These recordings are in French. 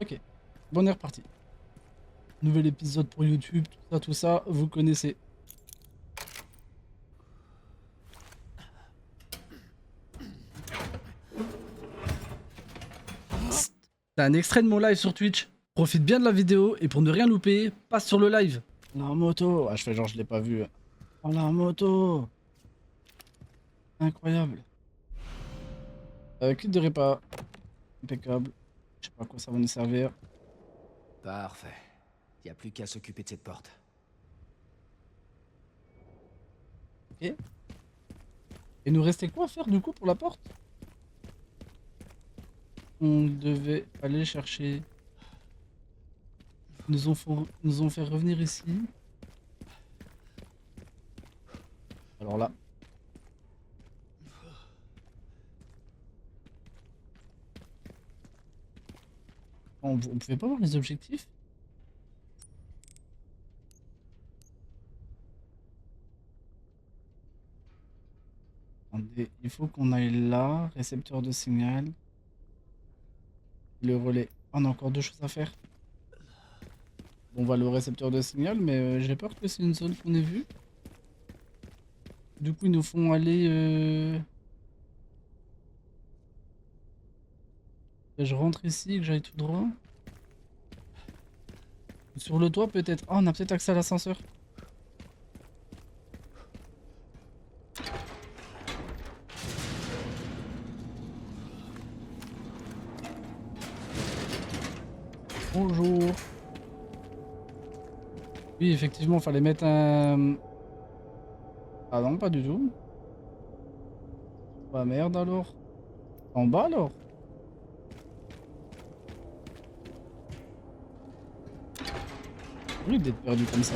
Ok, bon, on est reparti. Nouvel épisode pour YouTube, tout ça, vous connaissez. C'est un extrait de mon live sur Twitch. Profite bien de la vidéo et pour ne rien louper, passe sur le live. La moto. Ah, je fais genre je l'ai pas vu. Oh, la moto. Incroyable. Kit de répa. Impeccable. Je sais pas à quoi ça va nous servir. Parfait. Y a plus qu'à s'occuper de cette porte. Ok. Et nous restait quoi à faire du coup pour la porte? On devait aller chercher. Nous ont fait revenir ici. Alors là. On pouvait pas voir les objectifs? Attendez, il faut qu'on aille là, récepteur de signal. Le relais. Ah, on a encore deux choses à faire. Bon, on va aller au récepteur de signal, mais j'ai peur que c'est une zone qu'on ait vue. Du coup, ils nous font aller... que je rentre ici, que j'aille tout droit. Sur le toit, peut-être. Ah, on a peut-être accès à l'ascenseur. Bonjour. Oui, effectivement, fallait mettre un... Ah non, pas du tout. Bah merde alors. En bas alors? Horrible d'être perdu comme ça.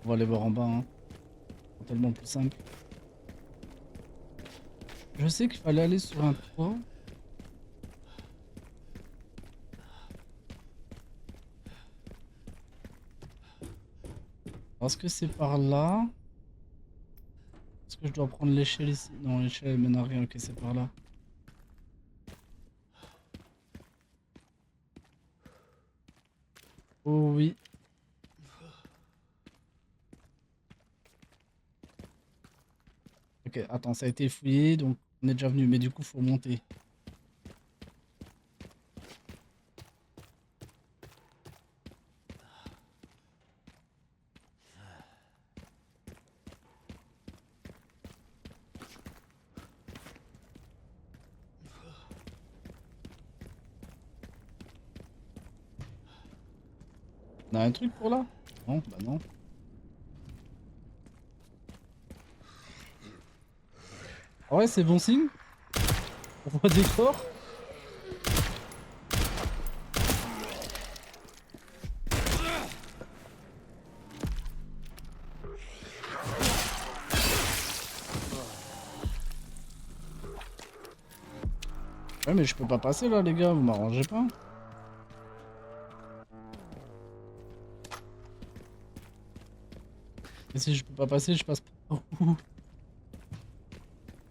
On va aller voir en bas, hein. C'est tellement plus simple. Je sais qu'il fallait aller sur un toit. Est-ce que c'est par là? Est-ce que je dois prendre l'échelle ici? Non, l'échelle elle mène à rien. Ok, c'est par là. Oh oui. Ok, attends, ça a été fouillé, donc on est déjà venu, mais du coup, faut monter. On a un truc pour là? Non, bah non. Ah ouais, c'est bon signe? On voit des corps? Ouais, mais je peux pas passer là, les gars, vous m'arrangez pas? Et si je peux pas passer, je passe par où?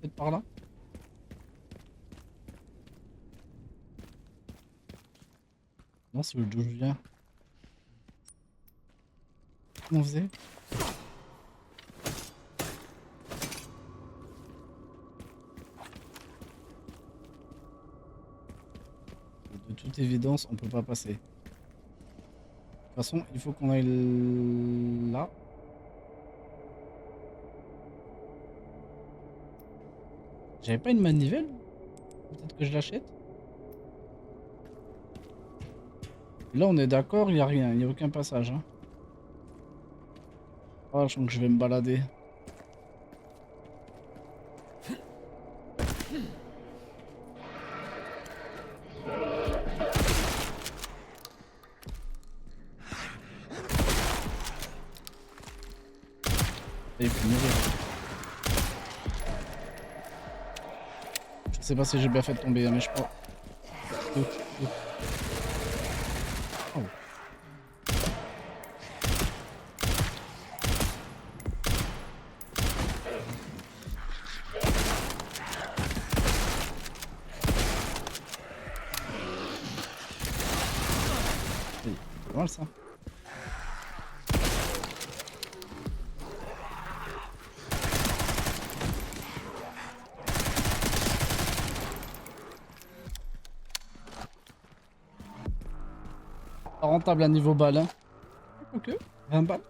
Peut-être par là? Non, c'est d'où je viens. Comment on faisait? De toute évidence, on peut pas passer. De toute façon, il faut qu'on aille là. J'avais pas une manivelle? Peut-être que je l'achète? Là, on est d'accord, il y a rien, il y a aucun passage, hein. Ah, je sens que je vais me balader. Et il faut mourir. Je sais pas si j'ai bien fait de tomber, hein, mais je crois. Ouf, ouf. Oh. mal ça. Pas rentable à niveau balle, hein. Ok, 20 balles.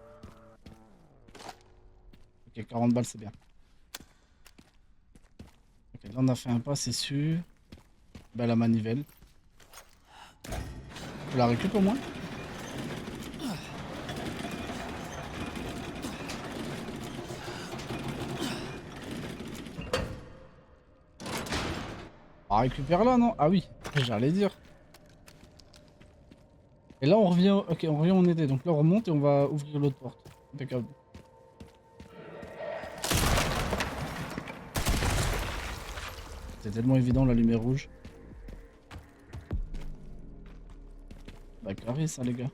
Ok, 40 balles, c'est bien. Ok, là on a fait un pas, c'est sûr. Bah la manivelle. Tu la récup au moins? On récupère là, non? Ah oui, j'allais dire. Et là on revient, ok, on revient où on était. Donc là on remonte et on va ouvrir l'autre porte. Impeccable. C'est tellement évident la lumière rouge. Bah carré ça les gars.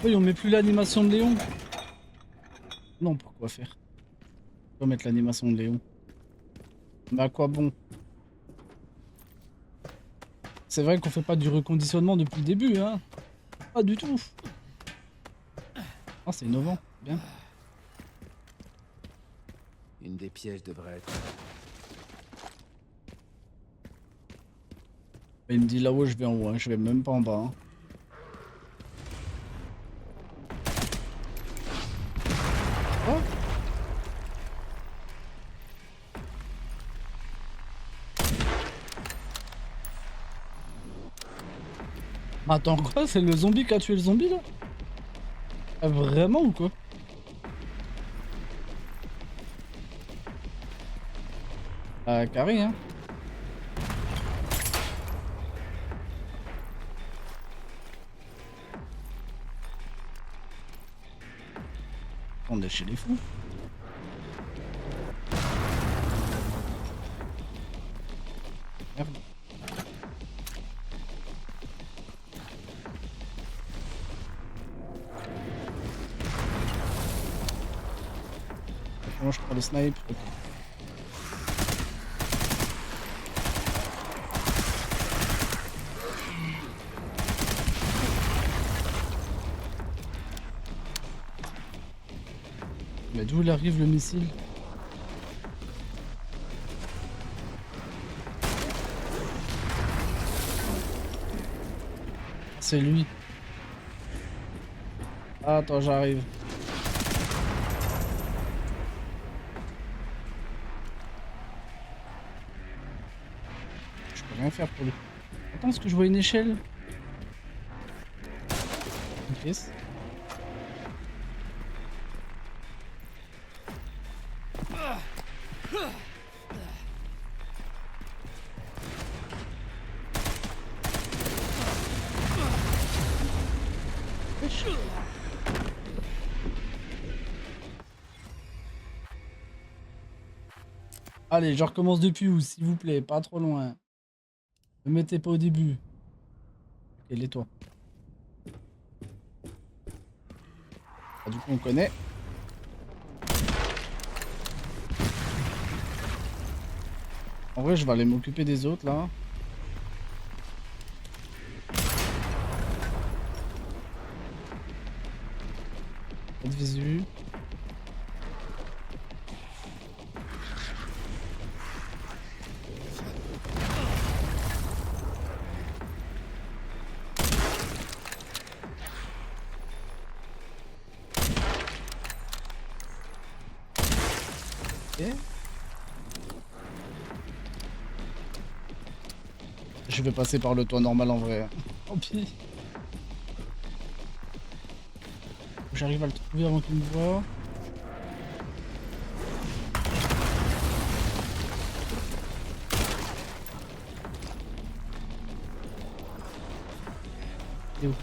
Oui, on met plus l'animation de Léon. Non, pourquoi faire? Pourquoi mettre l'animation de Léon? Mais à quoi bon? C'est vrai qu'on fait pas du reconditionnement depuis le début, hein? Pas du tout. Ah, c'est innovant, bien. Une des pièges devrait être... Il me dit là-haut, je vais en haut, hein. Je vais même pas en bas. Hein. Oh. Attends, quoi? C'est le zombie qui a tué le zombie là? Ah, vraiment ou quoi? Carré, hein? On est chez les fous. Merde. Moi je prends le snipe. Okay. Mais d'où il arrive le missile? C'est lui. Ah, attends, j'arrive. Je peux rien faire pour lui. Attends, est-ce que je vois une échelle? Une pièce. Allez, je recommence depuis où, s'il vous plaît, pas trop loin. Ne me mettez pas au début. Ok, les toi. Ah, du coup, on connaît. En vrai, je vais aller m'occuper des autres, là. Pas de visu. Ok. Je vais passer par le toit normal en vrai. Tant pis. J'arrive à le trouver avant qu'il me voie. Il est où?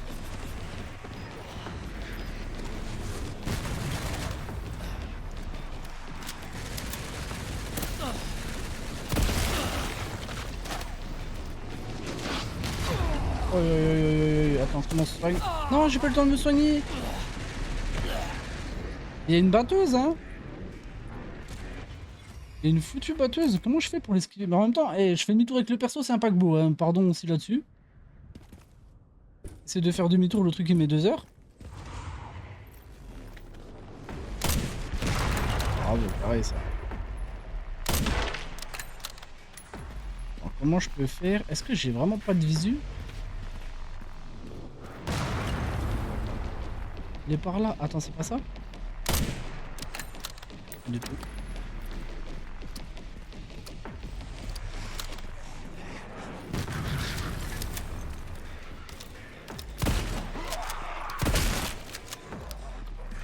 Oh, attends, comment se soigne? Non, j'ai pas le temps de me soigner. Il y a une batteuse, hein? Et une foutue batteuse, comment je fais pour l'esquiver? Mais en même temps, je fais demi-tour avec le perso, c'est un paquebot, hein. Pardon aussi là-dessus. C'est de faire demi-tour, le truc il met 2 heures. Bravo, pareil ça. Alors, comment je peux faire? Est-ce que j'ai vraiment pas de visu? Il est par là. Attends, c'est pas ça? Du tout.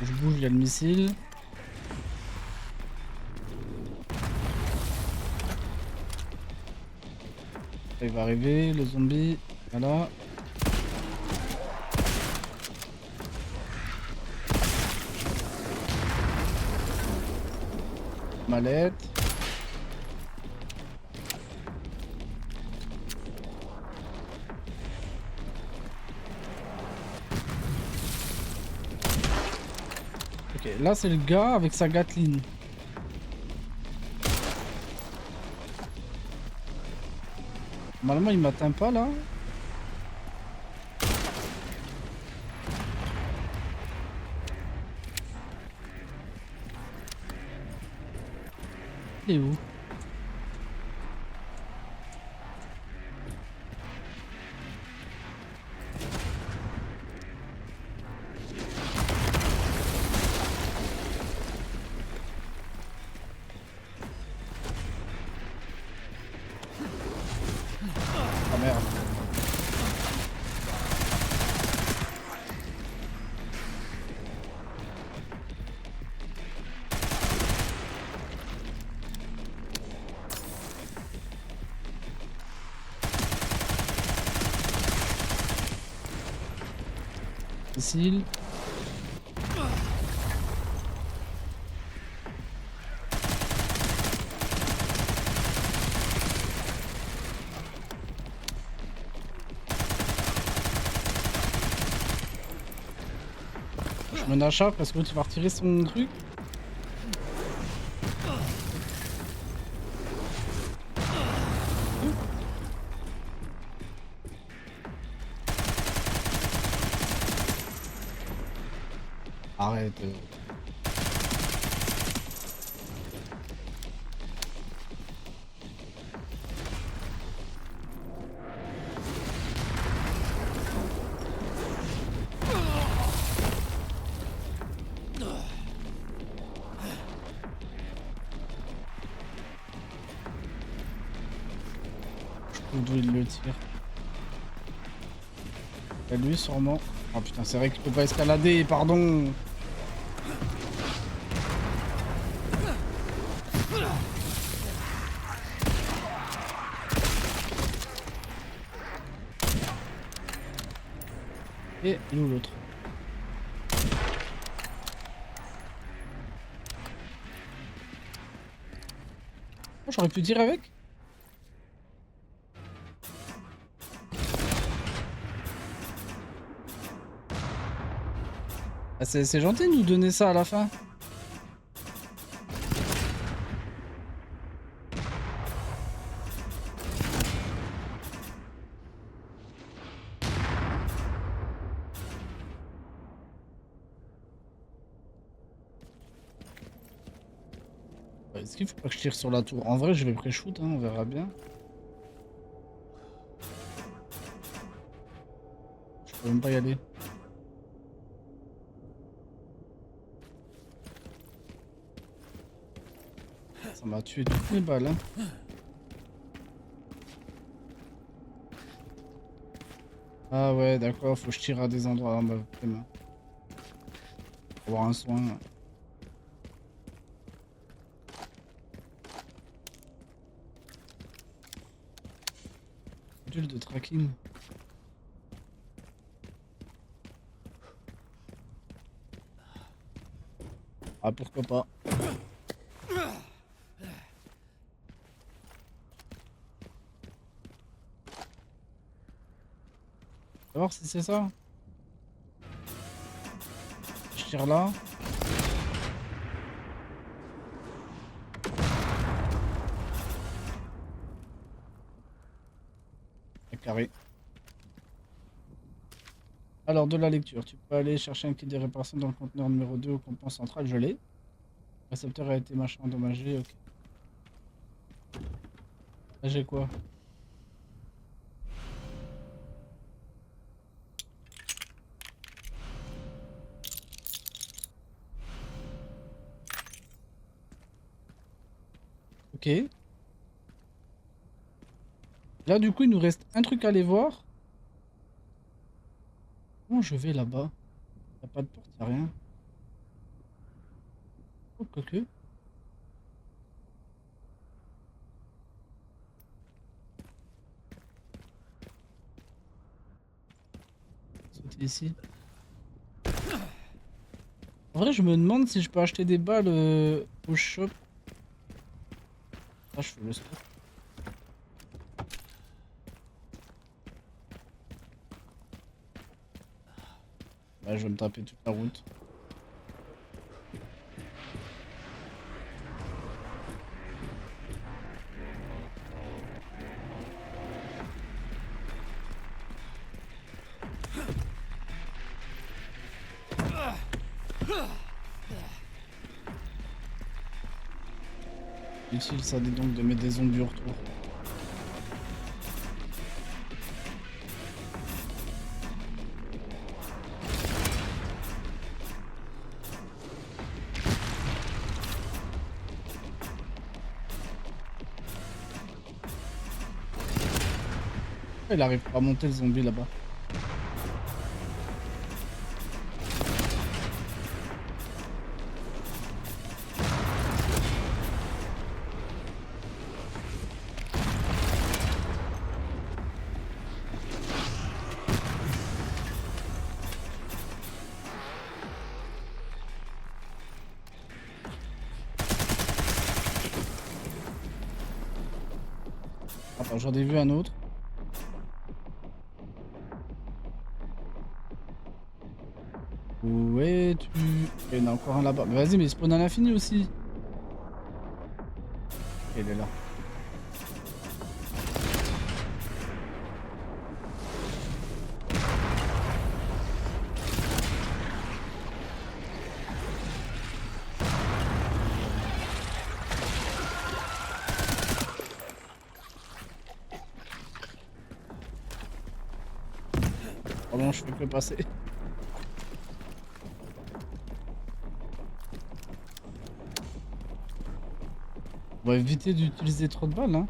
Je bouge, il y a le missile. Il va arriver, le zombie. Voilà. Mallette. Ok, là c'est le gars avec sa Gatling. Normalement il m'atteint pas là. Il est où? Ah merde. Missile. Je me achat parce que l'autre il va retirer son truc. Arrête. D'où il le tire. Et lui sûrement. Oh putain, c'est vrai qu'il peut pas escalader, pardon. Et il est où l'autre? Oh, j'aurais pu tirer avec. Ah, c'est gentil de nous donner ça à la fin. Est-ce qu'il faut pas que je tire sur la tour? En vrai, je vais pré-shoot, hein, on verra bien. Je peux même pas y aller. Ça m'a tué toutes mes balles, hein. Ah ouais, d'accord, faut que je tire à des endroits. Ah bah, vraiment. Faut avoir un soin. Module de tracking. Ah, pourquoi pas. On va voir si c'est ça. Je tire là. carré. Alors, de la lecture. Tu peux aller chercher un kit de réparation dans le conteneur numéro 2 au campement central. Je l'ai. Le récepteur a été machin endommagé. Ok. Là, j'ai quoi? Ok. Là, du coup, il nous reste un truc à aller voir. Comment je vais là-bas? Y a pas de porte, y a rien. Oh, quoique. Sauter ici. En vrai, je me demande si je peux acheter des balles au shop. Ah, je fais le stock. Bah, je vais me taper toute la route. Utile ça dit donc de mettre des zombies au retour. Il arrive pas à monter le zombie là-bas. Attends, j'en ai vu un autre. Où es-tu? Il y en a encore un là-bas. Mais vas-y, mais il spawn à l'infini aussi. Il est là. Pardon, je fais que passer. On va éviter d'utiliser trop de balles, hein.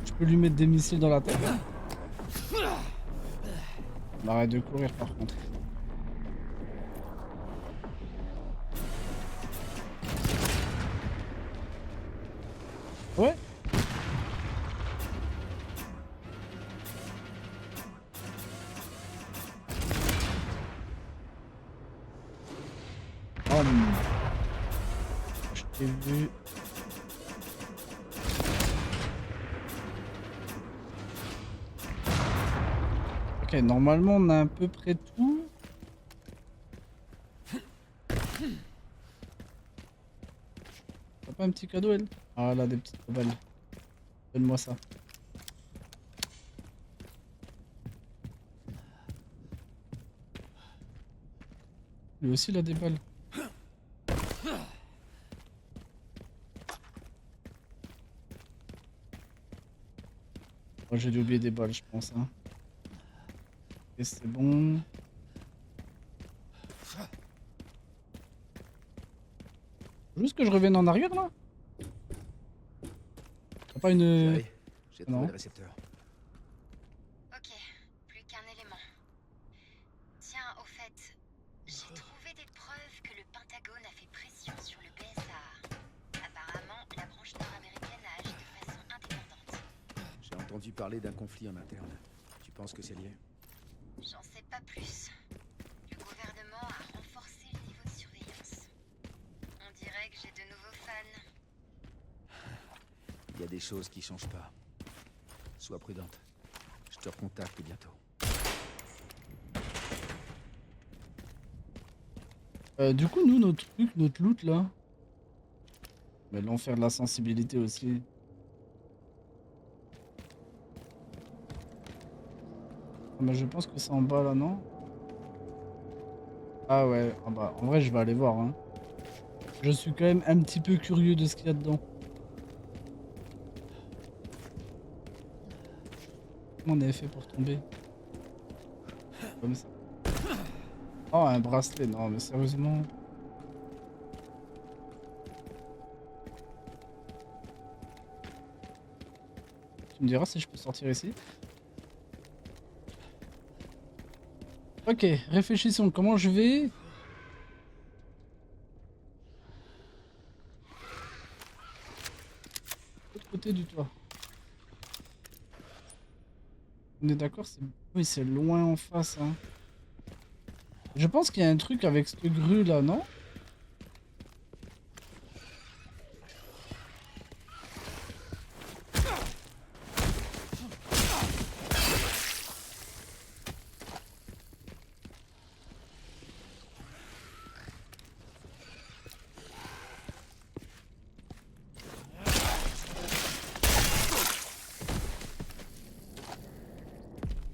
Je peux lui mettre des missiles dans la tête. On arrête de courir par contre. Ouais. Je t'ai vu. Ok, normalement on a à peu près tout. T'as pas un petit cadeau, elle? Ah là, des petites balles. Donne-moi ça. Lui aussi, il a des balles. Moi, j'ai dû oublier des balles, je pense. Hein. Et c'est bon. Juste que je revienne en arrière, là? T'as pas une... J'ai trouvé non. le récepteur. Ok, plus qu'un élément. Tiens, au fait, j'ai trouvé des preuves que le Pentagone a fait pression sur le BSA. Apparemment, la branche nord-américaine a agi de façon indépendante. J'ai entendu parler d'un conflit en interne. Tu penses que c'est lié? J'en sais pas plus. Le gouvernement a renforcé le niveau de surveillance. On dirait que j'ai de nouveaux fans. Il y a des choses qui changent pas. Sois prudente. Je te recontacte bientôt. Du coup, nous, notre truc, notre loot, là... Mais l'enfer de la sensibilité aussi. Ah, mais je pense que c'est en bas là, non? Ah ouais, ah bah en vrai je vais aller voir hein. Je suis quand même un petit peu curieux de ce qu'il y a dedans. Comment on avait fait pour tomber? Comme ça. Oh un bracelet, non mais sérieusement. Tu me diras si je peux sortir ici? Ok, réfléchissons, comment je vais? L'autre côté du toit. On est d'accord, c'est... Oui, c'est loin en face, hein. Je pense qu'il y a un truc avec cette grue là, non?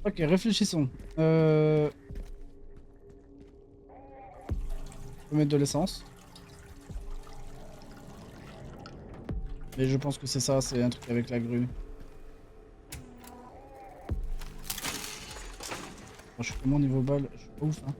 Ok, réfléchissons. Je peux mettre de l'essence. Mais je pense que c'est ça, c'est un truc avec la grue. Bon, je suis comment niveau balle? Je suis pas ouf, hein.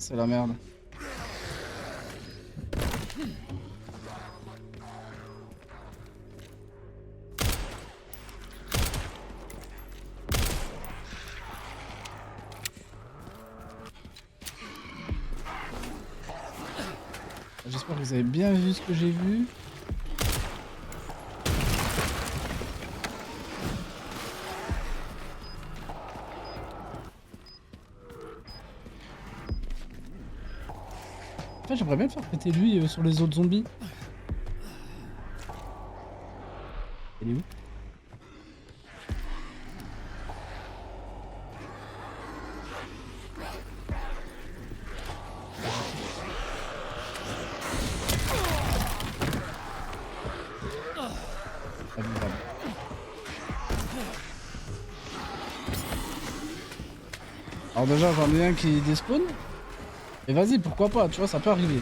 C'est la merde. J'espère que vous avez bien vu ce que j'ai vu. En fait, j'aimerais bien le faire péter lui sur les autres zombies. Il est où? Pas vivable. Alors déjà, j'en ai un qui despawn. Et vas-y, pourquoi pas, tu vois, ça peut arriver.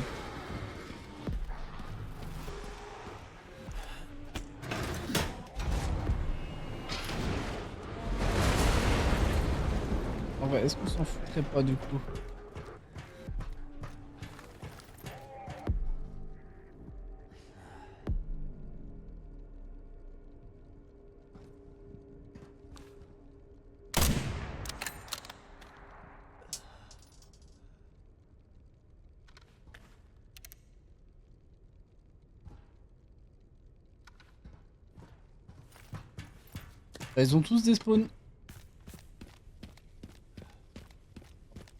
En vrai, est-ce qu'on s'en foutrait pas du coup? Bah, ils ont tous des spawns.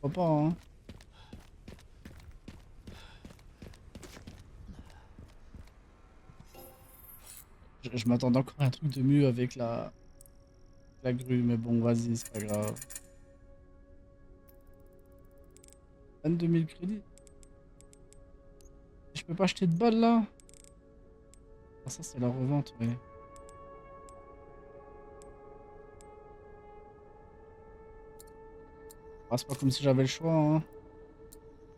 Pourquoi pas, hein. Je m'attendais encore à un truc de mieux avec la grue, mais bon, vas-y, c'est pas grave. 22 000 crédits. Je peux pas acheter de balles là? Ah, ça, c'est la revente, ouais. Ah, c'est pas comme si j'avais le choix, hein.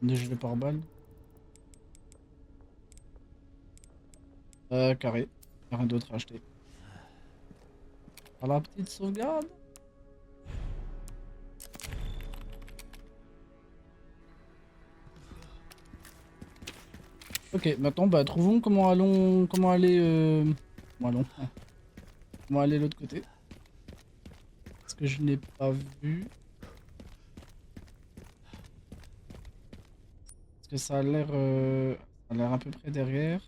De geler par balle. Carré. Y'a rien d'autre à acheter. Ah, la petite sauvegarde. Ok, maintenant, bah, trouvons comment aller, comment allons, ouais. Comment aller de l'autre côté. Parce que je n'ai pas vu. Parce que ça a l'air à peu près derrière.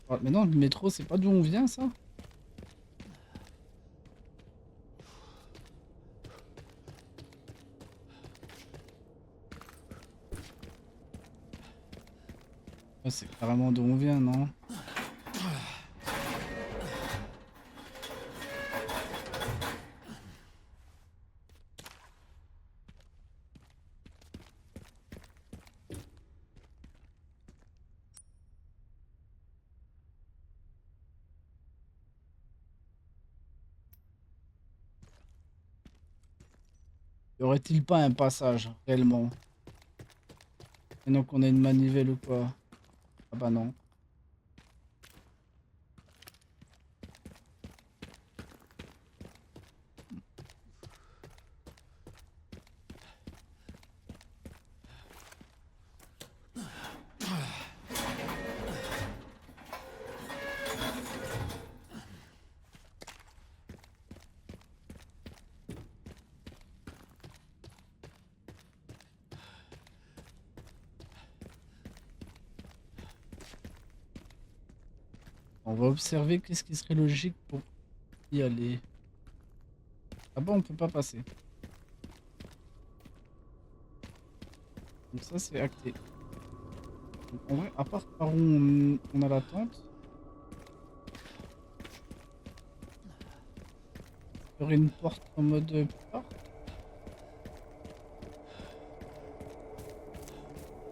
Ah, mais non, le métro, c'est pas d'où on vient, ça? Ouais, c'est carrément d'où on vient, non? Y aurait-il pas un passage, réellement? Maintenant qu'on a une manivelle ou quoi? Ah bah non. On va observer qu'est-ce qui serait logique pour y aller. Ah bon, on peut pas passer. Donc ça, c'est acté. Donc, en vrai, à part par où on a la tente, il y aurait une porte en mode plupart.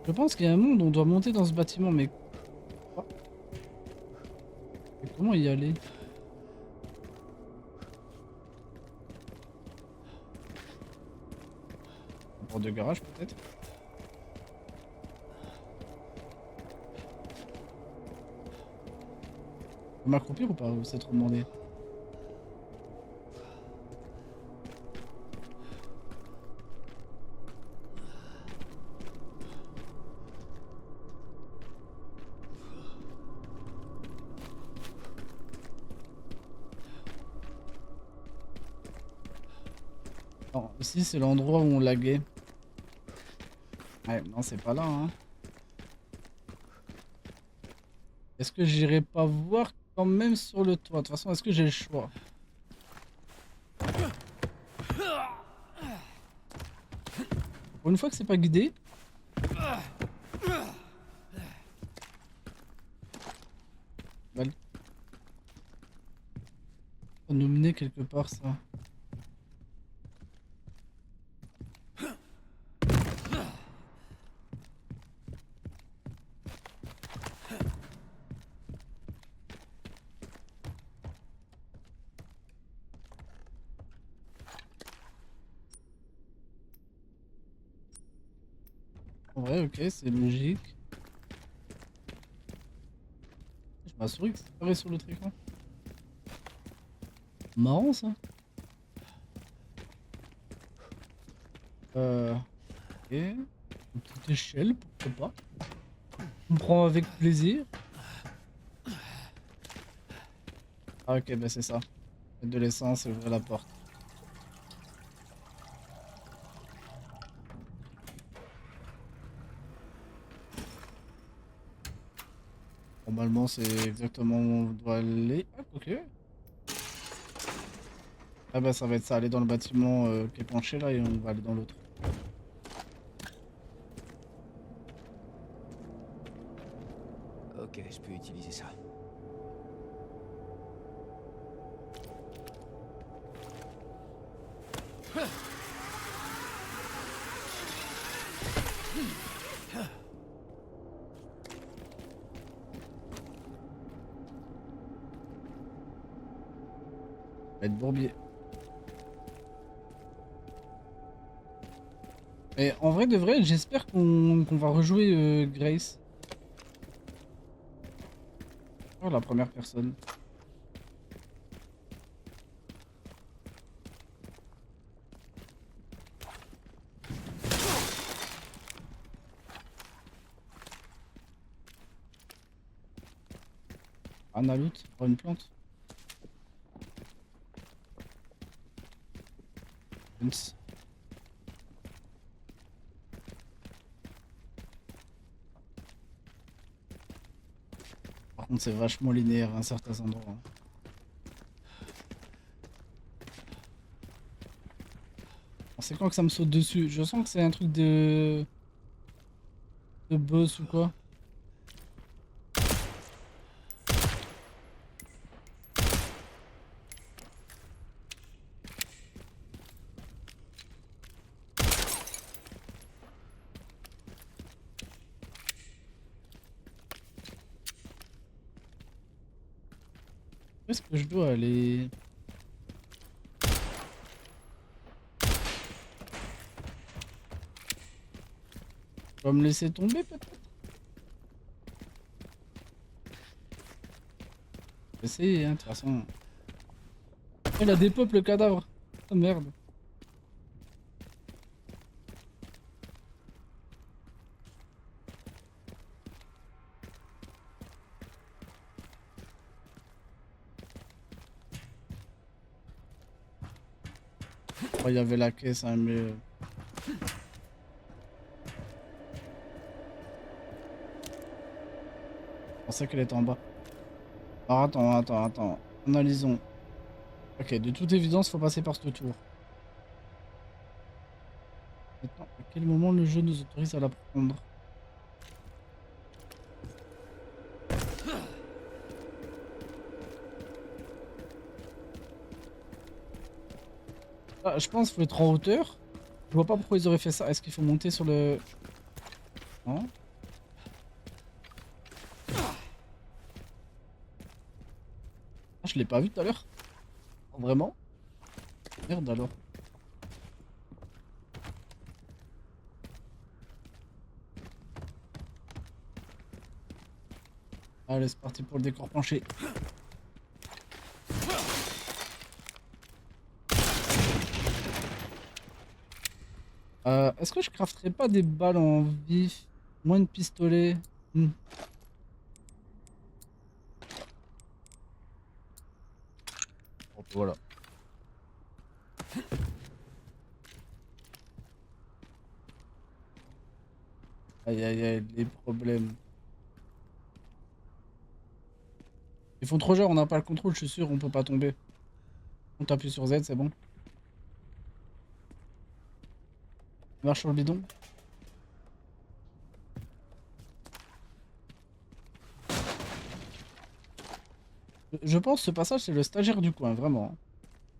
Je pense qu'il y a un monde où on doit monter dans ce bâtiment, mais quoi? Et comment y aller? Une porte de garage peut-être? On peut m'accroupir ou pas? Ou c'est trop demandé? Non, ici c'est l'endroit où on laguait. Ouais, non, c'est pas là, hein. Est-ce que j'irai pas voir quand même sur le toit? De toute façon, est-ce que j'ai le choix? Pour une fois que c'est pas guidé. Bah, faut nous mener quelque part ça. Ouais, ok, c'est logique. Je m'assure que c'est pareil sur l'autre écran. Marrant ça. Ok. Une petite échelle, pourquoi pas. On prend avec plaisir. Ah ok, bah c'est ça. Mettre de l'essence et ouvrir la porte. Normalement, c'est exactement où on doit aller. Ah, ok. Ah bah ça va être ça, aller dans le bâtiment qui est penché là et on va aller dans l'autre. Ok, je peux utiliser ça. On va être bourbier. Et en vrai de vrai, j'espère qu'on va rejouer Grace. Oh, la première personne. Un à l'autre, pour une plante. Oups. Par contre, c'est vachement linéaire à certains endroits. C'est quand que ça me saute dessus? Je sens que c'est un truc de boss ou quoi. est-ce que je dois aller? Tu vas me laisser tomber peut-être? Je vais essayer, hein, de toute façon. Il a des peuples le cadavre. Oh merde. Oh, il y avait la caisse, hein, mais... Je pensais qu'elle était en bas. Alors attends. Analysons. Ok, de toute évidence, faut passer par ce tour. Maintenant, à quel moment le jeu nous autorise à la prendre? Ah, je pense qu'il faut être en hauteur. Je vois pas pourquoi ils auraient fait ça. Est-ce qu'il faut monter sur le... Non. Ah, je l'ai pas vu tout à l'heure. Vraiment? Merde alors. Allez, c'est parti pour le décor penché. Est-ce que je crafterais pas des balles en vif? Moins de pistolets? Hop, voilà. Aïe aïe aïe, les problèmes. Ils font trop genre, on n'a pas le contrôle, je suis sûr, on peut pas tomber. On t'appuie sur Z, c'est bon. Marche sur le bidon. Je pense que ce passage, c'est le stagiaire du coin, vraiment.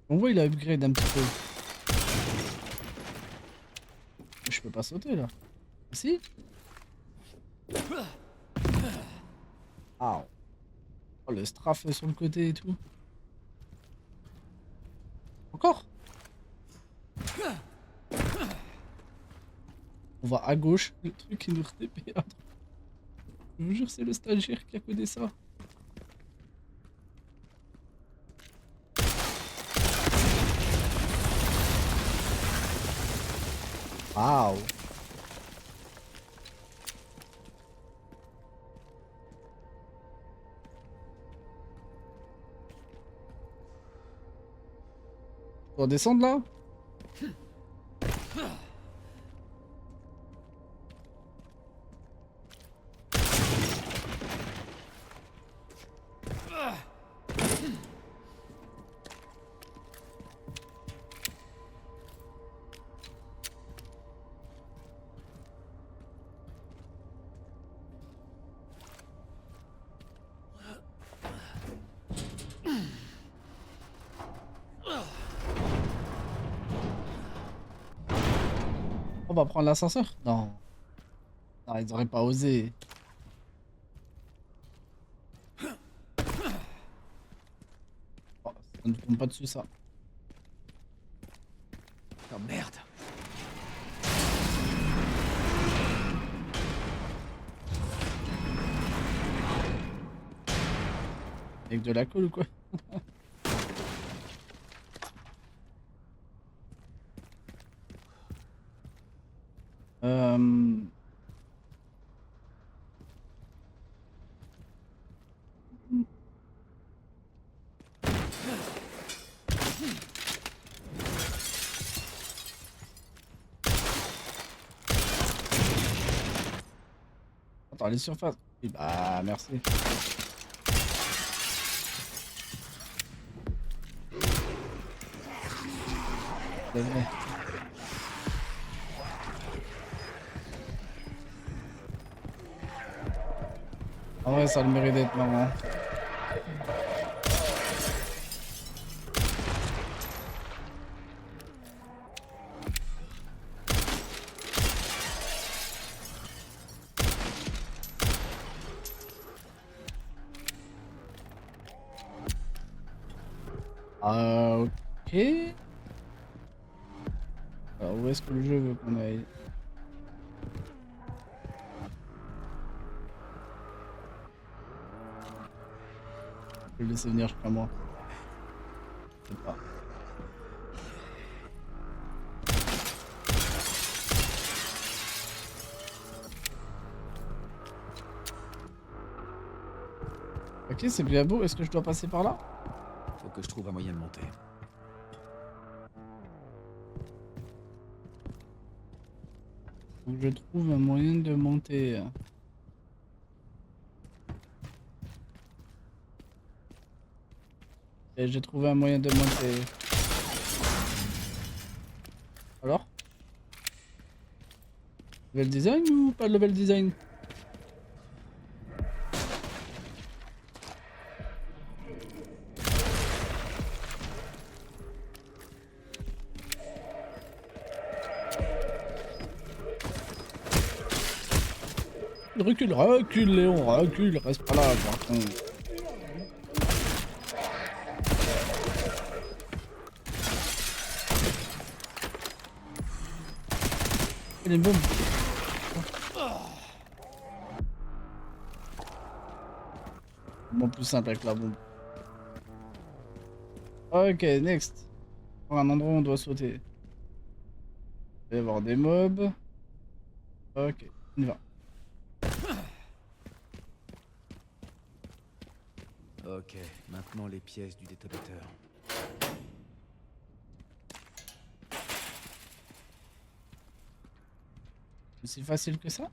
On voit, il a upgrade un petit peu. Je peux pas sauter là. Si? Ah. Oh, le strafe sur le côté et tout. Encore? On va à gauche, le truc qui nous RTP à droite. Je vous jure, c'est le stagiaire qui a codé ça. Waouh. On va descendre là? On va prendre l'ascenseur? Non. Non, ils auraient pas osé. Oh, ça ne tombe pas dessus ça. Oh merde. Avec de la colle ou quoi? Euh... Attends, les surfaces. Oui, bah, merci. C'est vrai. En vrai, ça a le mérite d'être marrant. Ok. Alors où est-ce que le jeu veut qu'on aille? Je vais le laisser venir jusqu'à moi. Je sais pas. Ok, c'est bien beau. Est-ce que je dois passer par là? Faut que je trouve un moyen de monter. Faut que je trouve un moyen de monter. Et j'ai trouvé un moyen de monter. Alors? Level design ou pas de level design? Recule, recule Léon, recule, reste pas là par contre. Il est bon. Bon, plus simple avec la bombe. Ok, next. Pour un endroit où on doit sauter. Il va y avoir des mobs. Ok, on y va. Ok, maintenant les pièces du détonateur. C'est facile que ça?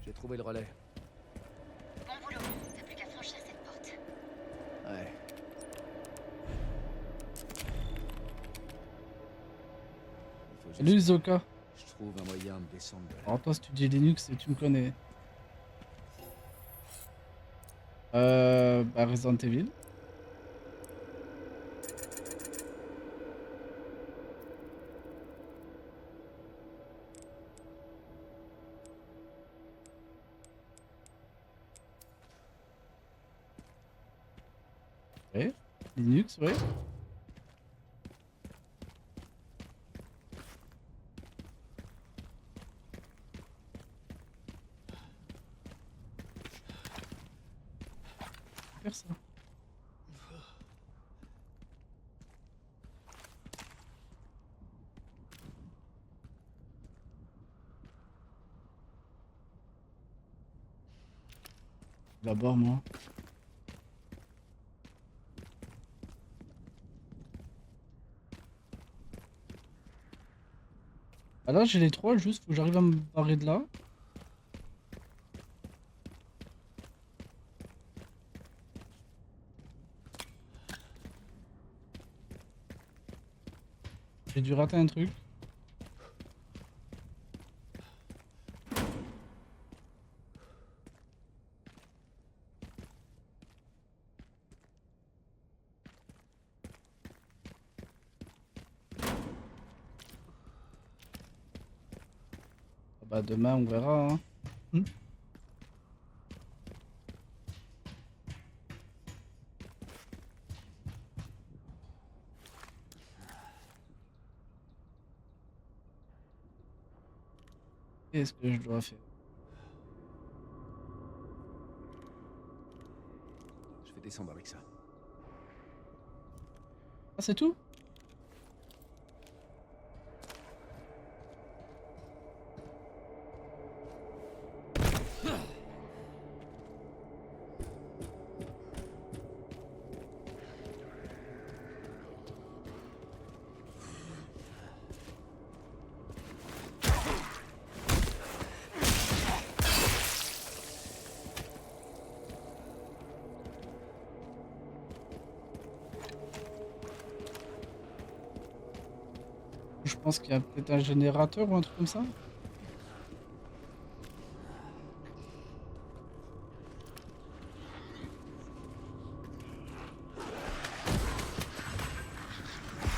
J'ai trouvé le relais. Bon boulot, t'as plus qu'à franchir cette porte. Ouais. Il faut Salut juste Zoka. que je trouve un moyen de descendre de là. Alors toi si tu dis Linux, tu me connais. Bah Resident Evil. Ouais. Linux, ouais. Faire ça. D'abord moi. Ah là j'ai les trois, juste faut que j'arrive à me barrer de là. J'ai dû rater un truc. Ah bah demain on verra hein. Qu'est-ce que je dois faire? Je vais descendre avec ça. Ah c'est tout? Je pense qu'il y a peut-être un générateur ou un truc comme ça.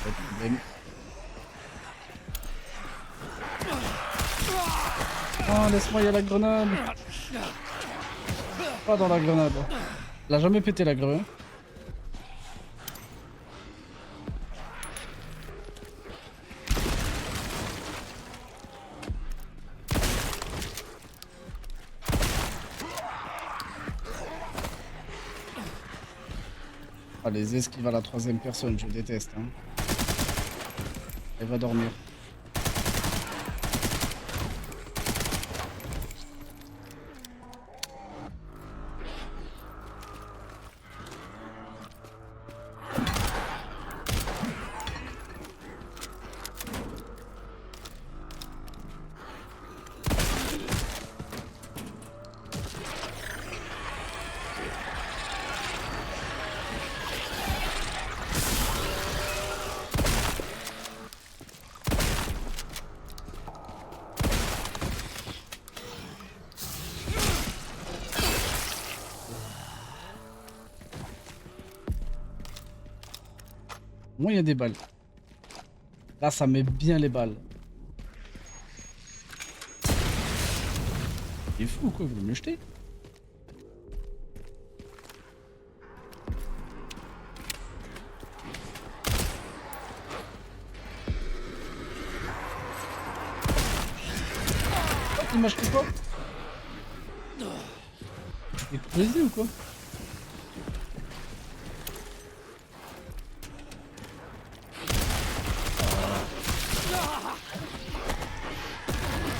Pas de problème. laisse-moi, il y a la grenade. Pas dans la grenade. Il a jamais pété la grue. Ah, les esquives à la troisième personne, je déteste. Hein. Elle va dormir. Moi, il y a des balles. Là, ça met bien les balles. Il est fou quoi, vous me jetez? Oh, il m'a jeté quoi? Il est plaisir ou quoi?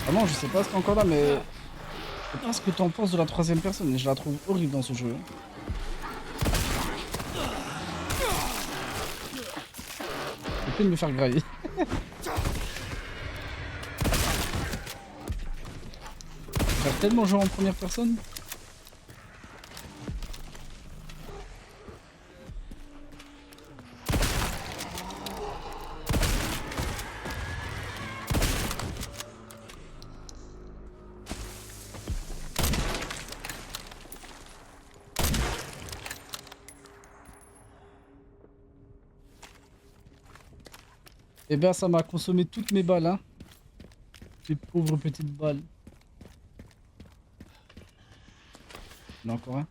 Ah non, je sais pas ce qu'il y a encore là, mais je sais pas ce que t'en penses de la troisième personne, mais je la trouve horrible dans ce jeu. J'ai pu de me faire grailler. J'ai tellement joué en première personne. Eh ben ça m'a consommé toutes mes balles, hein. Les pauvres petites balles. Il y en a encore un.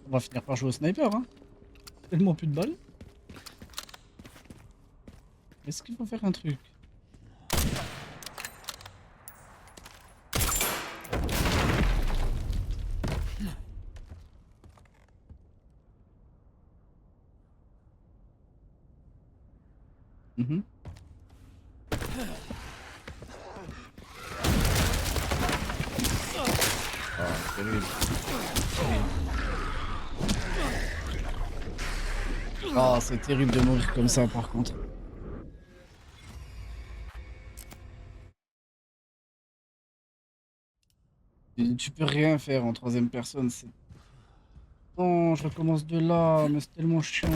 On va finir par jouer au sniper, hein. Tellement plus de balles. Est-ce qu'il faut faire un truc? Mhm. Ah, c'est terrible de mourir comme ça par contre. Tu peux rien faire en troisième personne, c'est... Non, je recommence de là, mais c'est tellement chiant.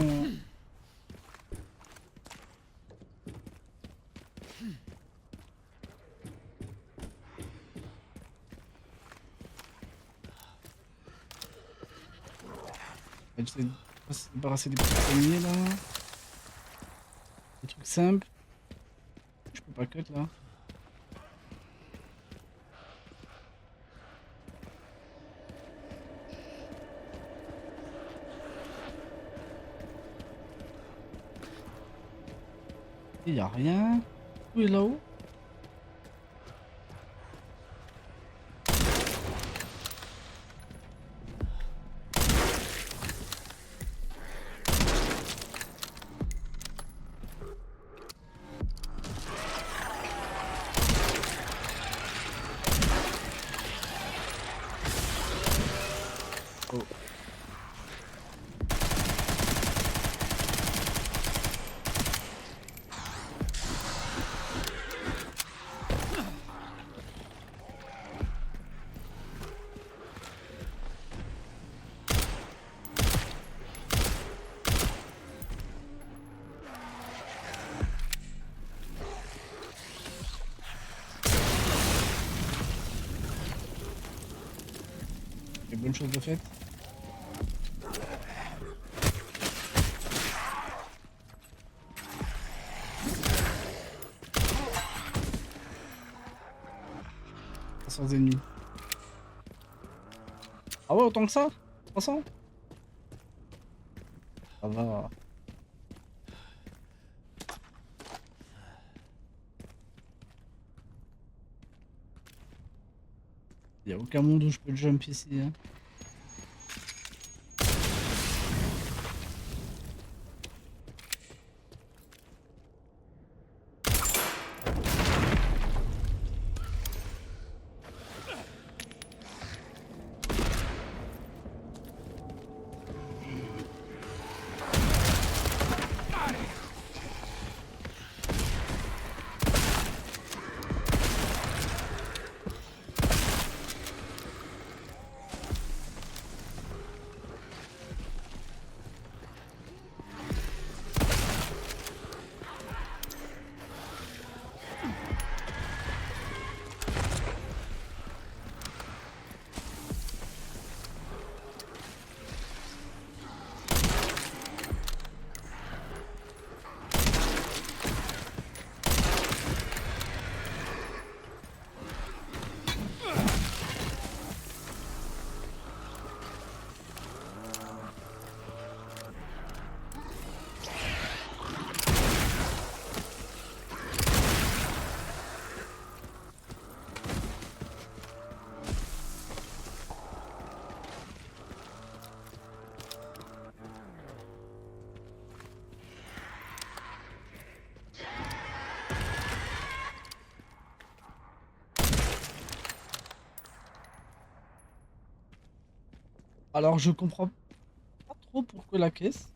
J'essaie de se débarrasser des petits poignets là. Des trucs simples. Je peux pas cut là. Il y a rien. Où est là-haut? Oh. bonne chose de faite. Sans ennemis. Ah ouais, autant que ça? 300? Ça va. Y'a aucun monde où je peux jump ici. Hein. Alors je comprends pas trop pourquoi la caisse.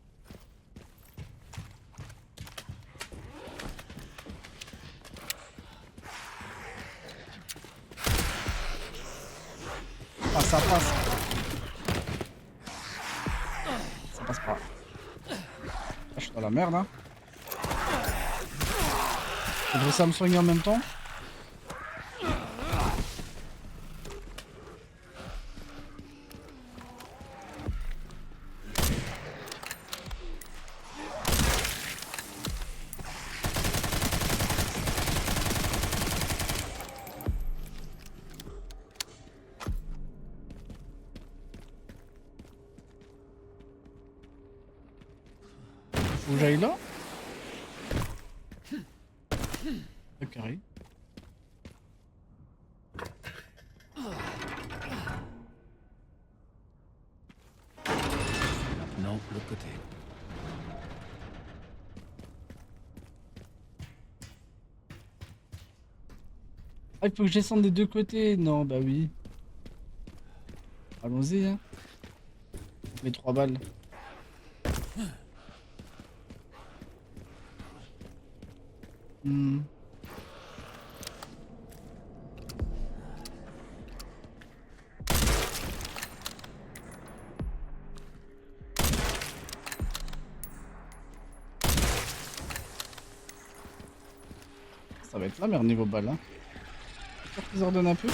Ah ça passe. Ça passe pas. Ah, je suis dans la merde hein. Je devrais ça me soigner en même temps. Faut que j'aille là. Le carré. Non, l'autre côté. Ah, il faut que je descende des deux côtés. Non, bah oui. Allons-y, hein. Les 3 balles. Hmm. Ça va être la merde niveau balle, hein. J'espère qu'ils ordonnent un peu.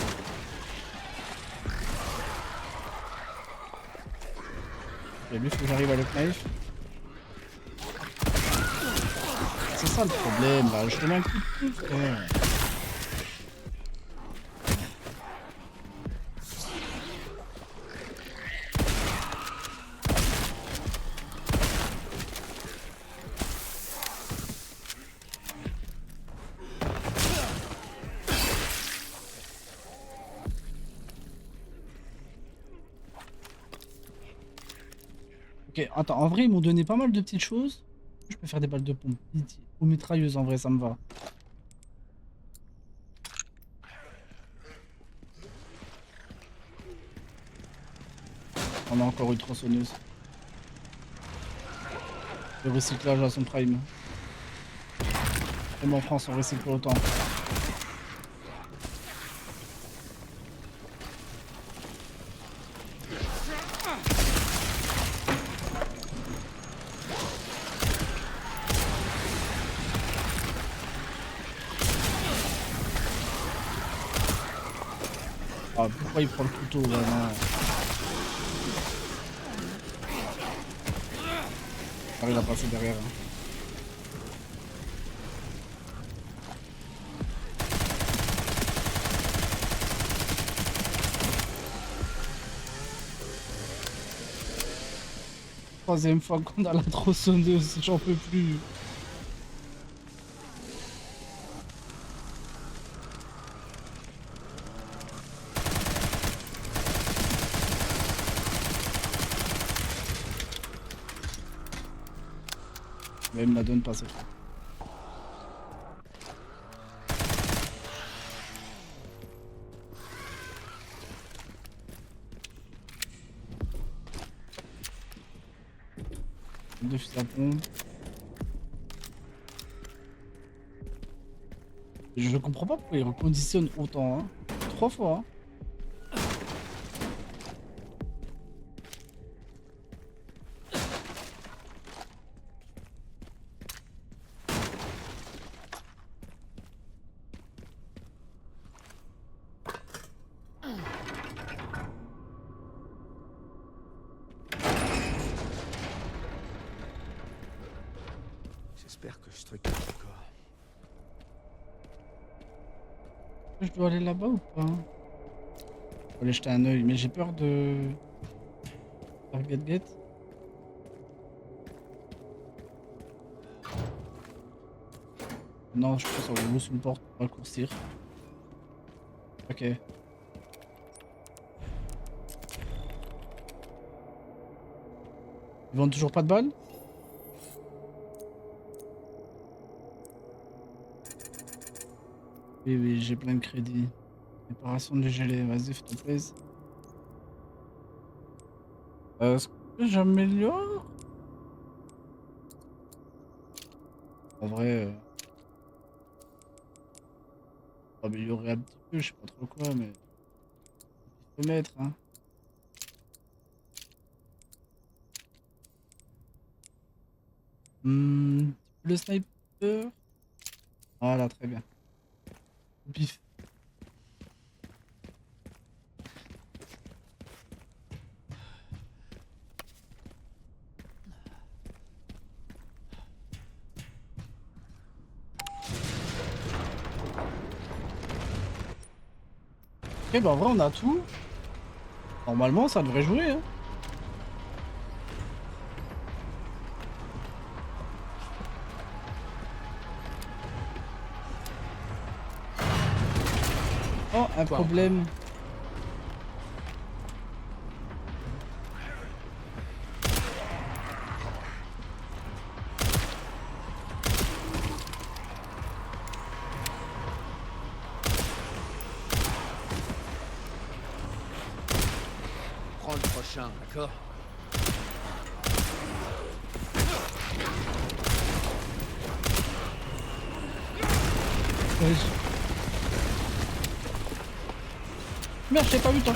Et lui, faut que j'arrive à le knife. C'est ça le problème là, je te mets un coup de pouce, frère. Ok, attends, en vrai ils m'ont donné pas mal de petites choses. Je peux faire des balles de pompe, ou mitrailleuses en vrai, ça me va. On a encore une tronçonneuse. Le recyclage à son prime. Même en France on recycle pas autant. Ah, pourquoi il prend le couteau là, non. J'arrive à passer derrière. Hein. Troisième fois qu'on a la tronçonneuse, j'en peux plus. Mais il me la donne pas cette fois. Deux fusils à pompe. Je comprends pas pourquoi il reconditionne autant. Hein. 3 fois. Hein. J'espère que je te regarde encore. Je dois aller là-bas ou pas? Faut aller jeter un œil, mais j'ai peur de... Target Gate. Non, je pense qu'on va sous une porte pour raccourcir. Ok. Ils vendent toujours pas de balles? Oui, oui, j'ai plein de crédits. Réparation de gelée, vas-y, fais-toi plaisir. Est-ce que j'améliore? En vrai, améliorer un petit peu, je sais pas trop quoi, mais il faut mettre, hein. Le sniper. Voilà, très bien. Bif. Ok, bah en vrai, on a tout. Normalement, ça devrait jouer, hein. Oh, un Quoi problème. Prends le prochain, d'accord? Ouais, Merde, je t'ai pas vu, toi.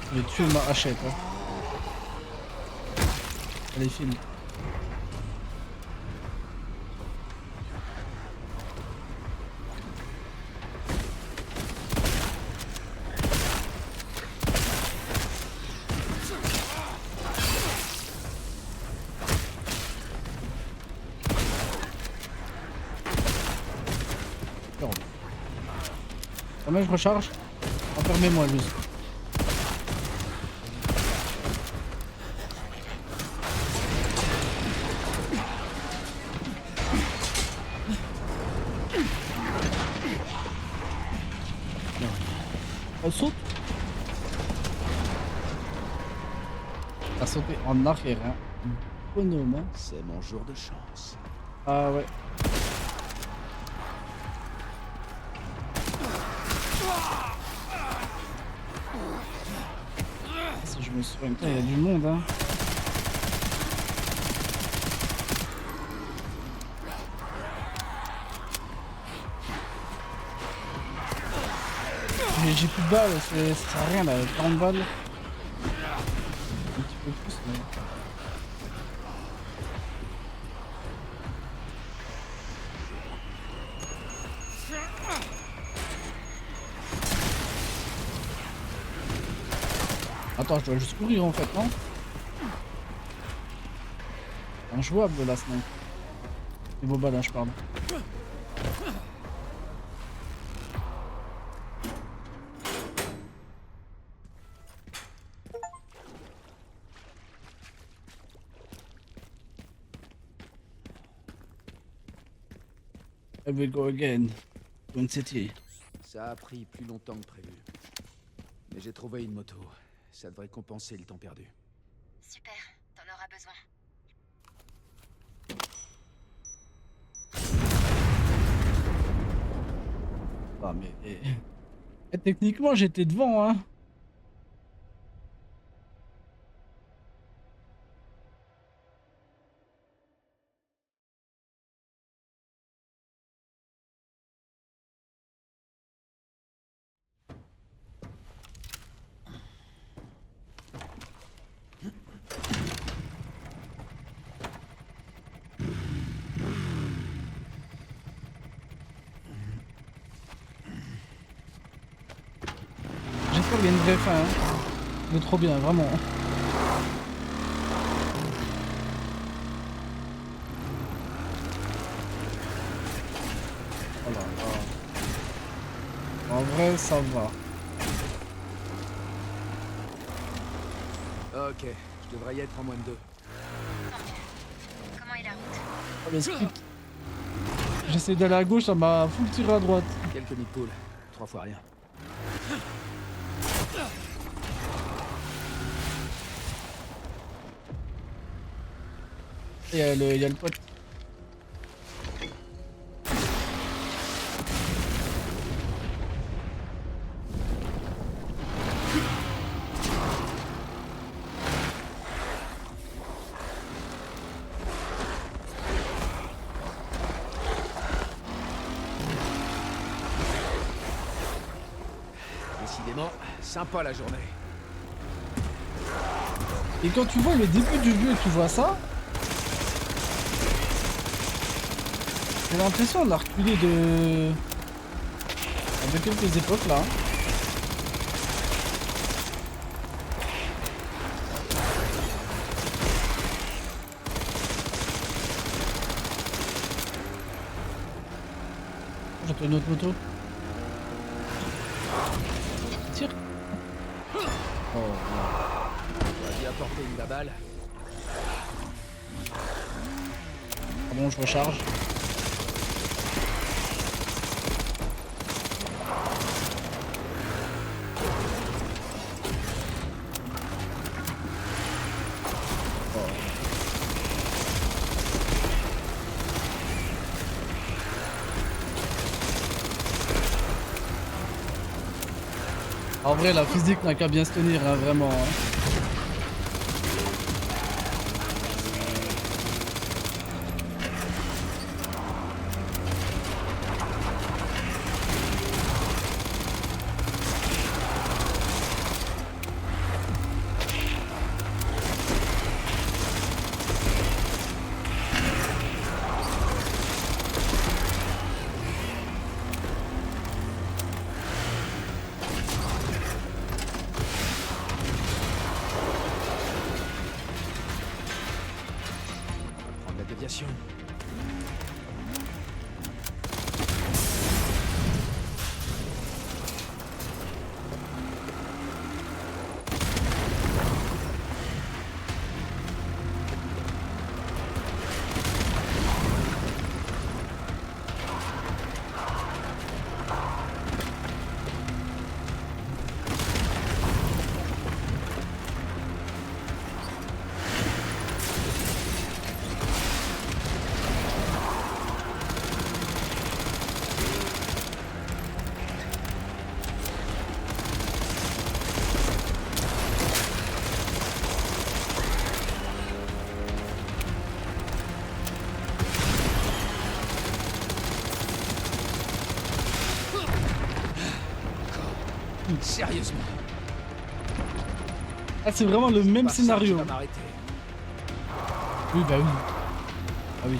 Je vais tuer ma hachette. Hein. Allez, filme. Quand je recharge. Enfermez-moi juste. On saute. On a sauté en arrière, hein. Bonhomme, hein. C'est mon jour de chance. Ah ouais. Si je me souviens, il y a du monde, hein. j'ai plus de balles, ça sert à rien là, 40 balles. Un petit peu plus, mais... Attends, je dois juste courir en fait, non? Injouable la snipe. C'est beau balles, je parle. Here we go again. One City. Ça a pris plus longtemps que prévu. Mais j'ai trouvé une moto. Ça devrait compenser le temps perdu. Super, t'en auras besoin. Ah mais... techniquement j'étais devant, hein. J'espère qu'il y a une vraie fin, hein. C'est trop bien, vraiment. Oh là là. En vrai, ça va. Ok, je devrais y être en moins de 2. Tant mieux. Comment est la route? Oh, le script. J'essaie d'aller à gauche, ça m'a full tiré à droite. Quelques nids de poule, 3 fois rien. Et il y a le pote. Décidément, sympa la journée. Et quand tu vois le début du jeu et tu vois ça, j'ai l'impression de la reculer de quelques époques là. J'entends une autre moto. Tire. Oh non. On va bien apporter une baballe. Ah bon, je recharge. En vrai, la physique n'a qu'à bien se tenir, hein, vraiment. Hein. Sérieusement. Ah, c'est vraiment le même Pas ça scénario. qui va m'arrêter. Oui, bah oui. Ah oui.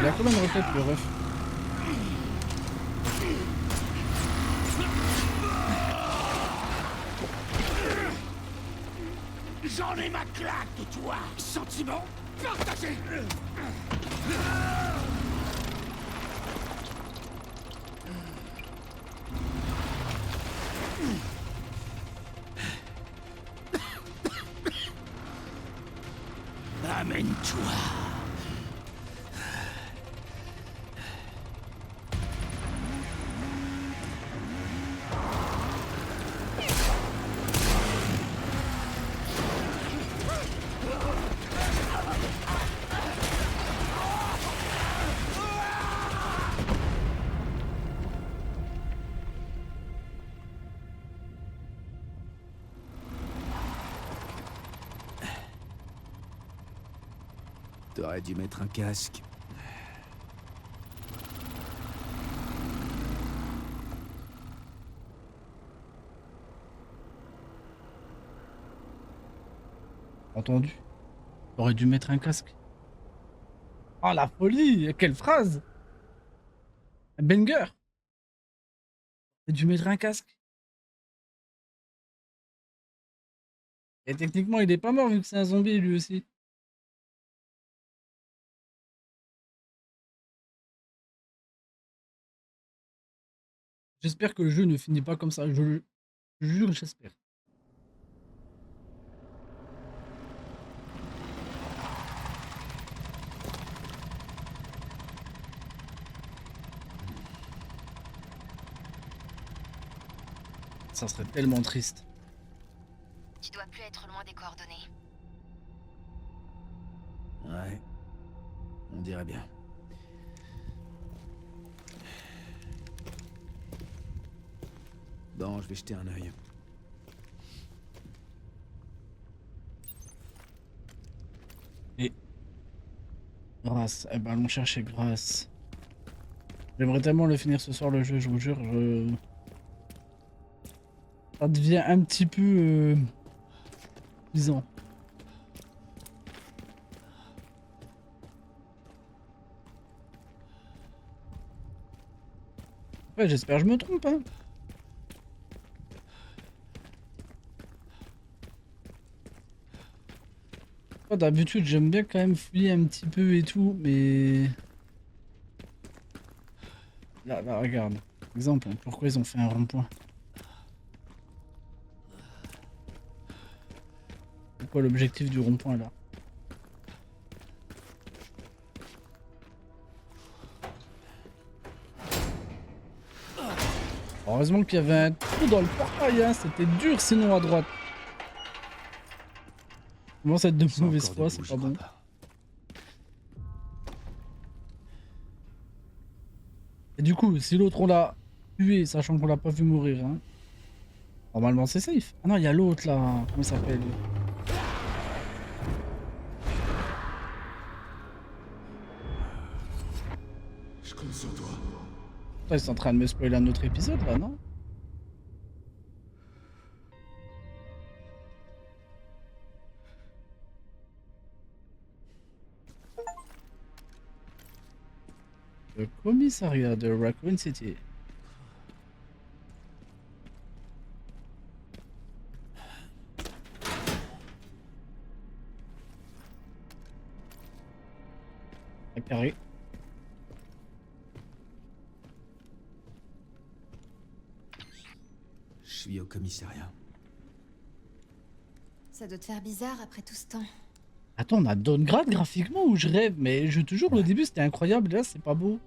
Il a combien de requêtes, le ref? J'en ai ma claque de toi. Sentiment partagé. Amène-toi. T'aurais dû mettre un casque. Entendu. T'aurais dû mettre un casque. Oh la folie! Quelle phrase! Un banger! T'aurais dû mettre un casque. Et techniquement, il est pas mort vu que c'est un zombie lui aussi. J'espère que le jeu ne finit pas comme ça. Je le jure, j'espère. Ça serait tellement triste. Tu dois plus être loin des coordonnées. Ouais. On dirait bien. Bon, je vais jeter un œil. Et grâce, eh ben allons chercher grâce. J'aimerais tellement le finir ce soir le jeu, je vous jure. Ça devient un petit peu disons. Ouais, j'espère que je me trompe, hein. Moi, d'habitude, j'aime bien quand même fouiller un petit peu et tout, mais... Là, regarde. Exemple, hein, pourquoi ils ont fait un rond-point? C'est quoi l'objectif du rond-point, là? Heureusement qu'il y avait un trou dans le portail, hein. C'était dur sinon à droite. Comment ça être de C'est mauvaise encore foi, debout, c'est j'y pas crois bon. pas. Et du coup, si l'autre on l'a tué, sachant qu'on l'a pas vu mourir, hein, normalement c'est safe. Ah non, il y a l'autre là, comment il s'appelle? Je compte sur toi. Putain, ils sont en train de me spoiler un autre épisode là, non? Le commissariat de Raccoon City. À carré. Je suis au commissariat. Ça doit te faire bizarre après tout ce temps. Attends, on a downgrade graphiquement ou je rêve? Mais je te jure, au début c'était incroyable, là c'est pas beau.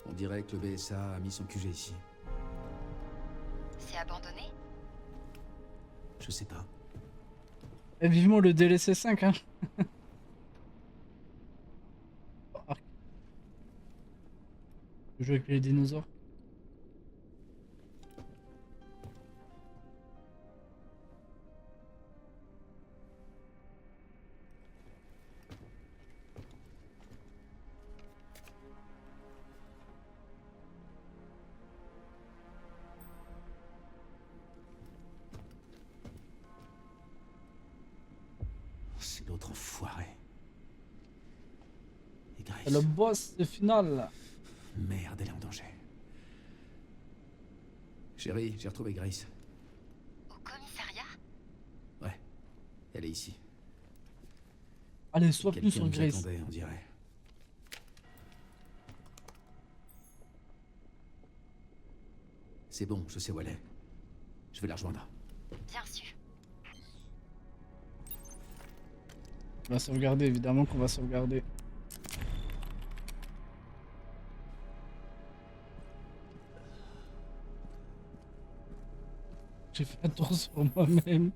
On dirait que le BSA a mis son QG ici. C'est abandonné? Je sais pas. Et vivement le DLC 5, hein. Je joue avec les dinosaures. C'est l'autre enfoiré. Et Grace. Et le boss final. Merde, elle est en danger. Chérie, j'ai retrouvé Grace. Au commissariat? Ouais, elle est ici. Allez, sois plus Quelqu'un sur nous Grace. attendait, on dirait. C'est bon, je sais où elle est. Je vais la rejoindre. Bien sûr. On va sauvegarder, évidemment qu'on va sauvegarder. J'ai fait un tour sur moi-même.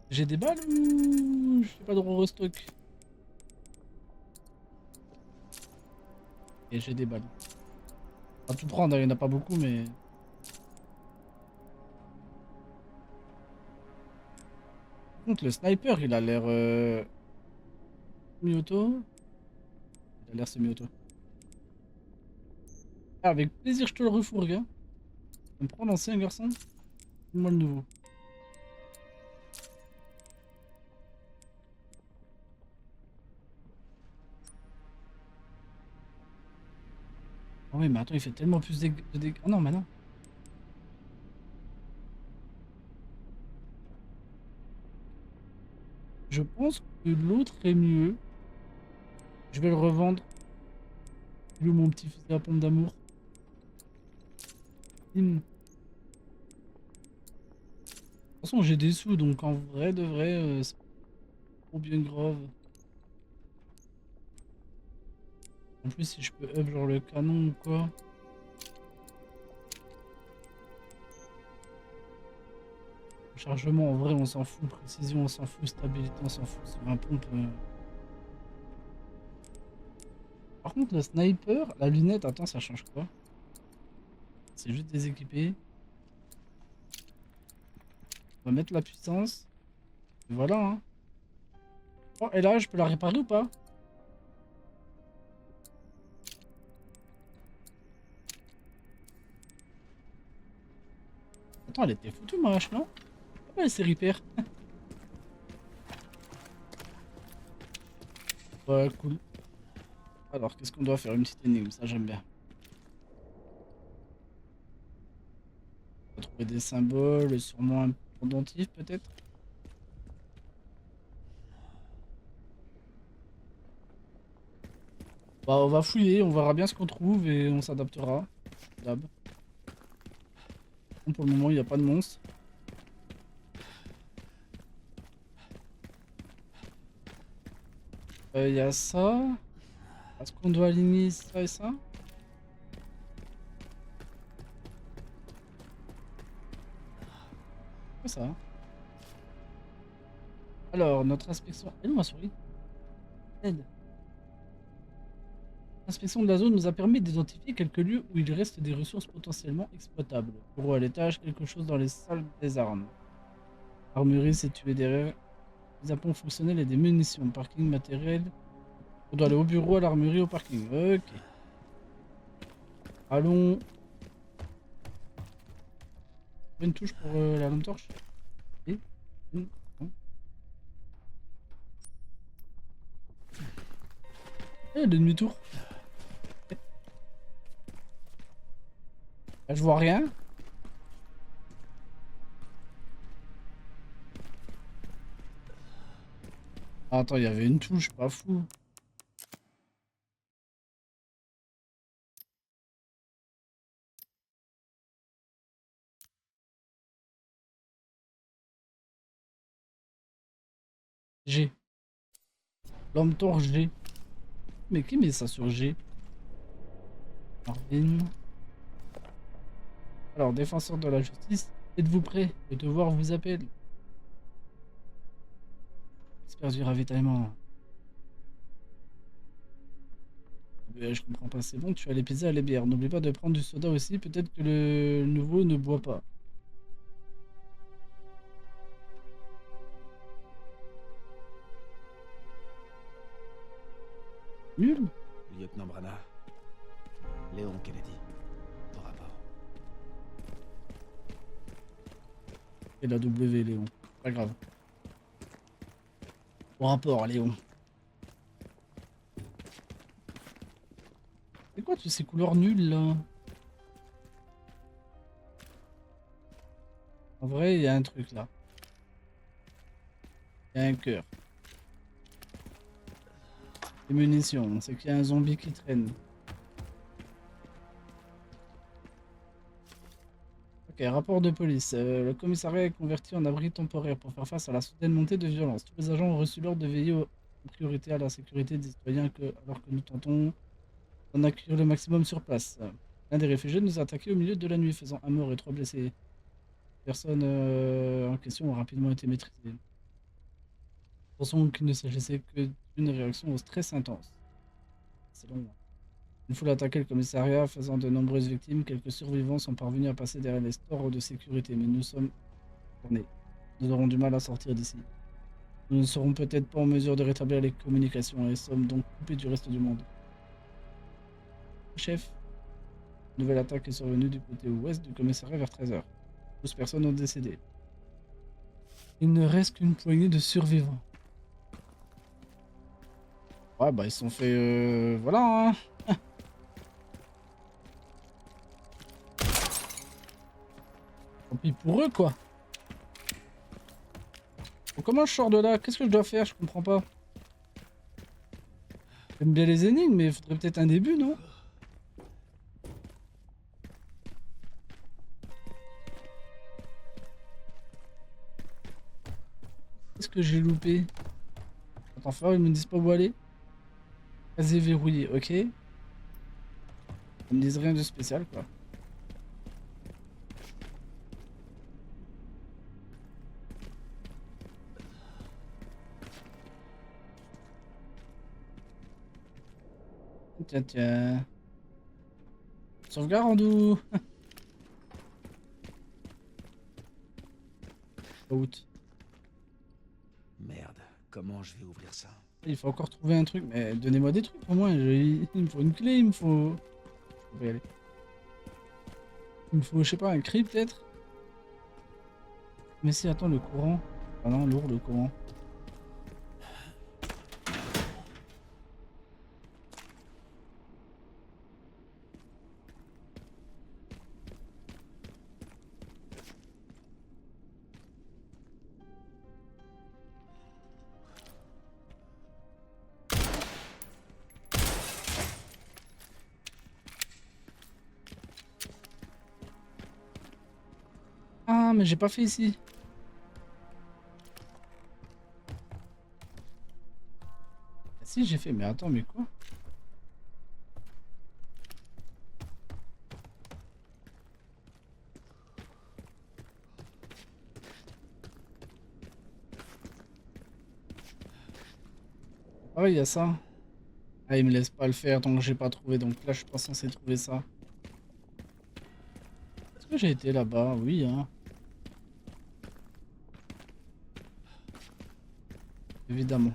J'ai des balles ou je fais pas de restock? Et j'ai des balles. On va tout prendre, il n'y en a pas beaucoup, mais... Par contre, le sniper, il a l'air... semi-auto. Il a l'air semi-auto. Ah, avec plaisir, je te le refourgue. Hein. Tu me prends l'ancien garçon? Moi le nouveau. Ah oui, mais attends, il fait tellement plus de dégâts. Ah non, mais non. Je pense que l'autre est mieux. Je vais le revendre. Il est où mon petit fusil à pompe d'amour? De toute façon, j'ai des sous, donc en vrai de vrai, c'est pas trop bien grave. En plus, si je peux up genre le canon ou quoi. Chargement, en vrai, on s'en fout. Précision, on s'en fout. Stabilité, on s'en fout. Sur un pompe. Par contre, le sniper, la lunette, attends, ça change quoi? C'est juste déséquipé. On va mettre la puissance. Et voilà, hein. Oh, et là, je peux la réparer ou pas? Attends, elle était foutue, ma hache, non? Ah, elle s'est repair. Ouais, cool. Alors, qu'est-ce qu'on doit faire? Une petite énigme, ça j'aime bien. On va trouver des symboles, sûrement un pendentif peut-être. Bah, on va fouiller, on verra bien ce qu'on trouve et on s'adaptera. D'hab. Bon, pour le moment, il n'y a pas de monstre. Il y a ça. Est-ce qu'on doit aligner ça et ça? C'est ça. Alors, notre inspection... Et non, ma souris. Aide. L'inspection de la zone nous a permis d'identifier quelques lieux où il reste des ressources potentiellement exploitables. Bureau à l'étage, quelque chose dans les salles des armes. Armurerie située derrière. Des apponts fonctionnels et des munitions. Parking matériel. On doit aller au bureau, à l'armurerie, au parking. Ok. Allons. Une touche pour la lampe torche. Et une. Non. Eh, le demi-tour. Là, je vois rien. Ah, attends, il y avait une touche, pas fou. G. L'homme torche G. Mais qui met ça sur G? Marvin. Alors, défenseur de la justice, êtes-vous prêt? Le devoir vous appelle. Expert du ravitaillement. Je comprends pas, c'est bon, tu as les pizzas et les bières. N'oublie pas de prendre du soda aussi, peut-être que le nouveau ne boit pas. Nul. Lieutenant Brana. Léon Kennedy. Au rapport. Et la W, Léon. Pas grave. Au rapport, Léon. C'est quoi toutes ces couleurs nulles là? En vrai, il y a un truc là. Il y a un cœur. Des munitions, c'est qu'il y a un zombie qui traîne. Ok, rapport de police. Le commissariat est converti en abri temporaire pour faire face à la soudaine montée de violence. Tous les agents ont reçu l'ordre de veiller en priorité à la sécurité des citoyens alors que nous tentons d'en accueillir le maximum sur place. L'un des réfugiés nous a attaqué au milieu de la nuit, faisant un mort et 3 blessés. Les personnes en question ont rapidement été maîtrisées. Pensons qu'il ne s'agissait que d'une réaction au stress intense. C'est long. Une foule a attaqué le commissariat, faisant de nombreuses victimes. Quelques survivants sont parvenus à passer derrière les stores de sécurité, mais nous sommes tournés. Nous aurons du mal à sortir d'ici. Nous ne serons peut-être pas en mesure de rétablir les communications et sommes donc coupés du reste du monde. Chef, une nouvelle attaque est survenue du côté ouest du commissariat vers 13 h. 12 personnes ont décédé. Il ne reste qu'une poignée de survivants. Ouais, bah ils se sont fait... voilà, hein. Tant pis pour eux, quoi. Bon, comment je sors de là? Qu'est-ce que je dois faire? Je comprends pas. J'aime bien les énigmes, mais il faudrait peut-être un début, non? Qu'est-ce que j'ai loupé? Attends, faire, ils me disent pas où aller. Casier verrouillé, ok. Ils me disent rien de spécial, quoi. Tiens, tiens. Sauvegarde en doux. Out. Merde, comment je vais ouvrir ça? Il faut encore trouver un truc, mais donnez-moi des trucs au moins. Il me faut une clé, il me faut... On va y aller. Il me faut, je sais pas, un cri peut-être. Mais si, attends, le courant. Ah non, lourd le courant. Ah, mais j'ai pas fait ici. Ah, si, j'ai fait, mais attends, mais quoi? Ah oui, il y a ça. Ah, il me laisse pas le faire tant que j'ai pas trouvé, donc là, je suis pas censé trouver ça. Est-ce que j'ai été là-bas? Oui, hein. Évidemment.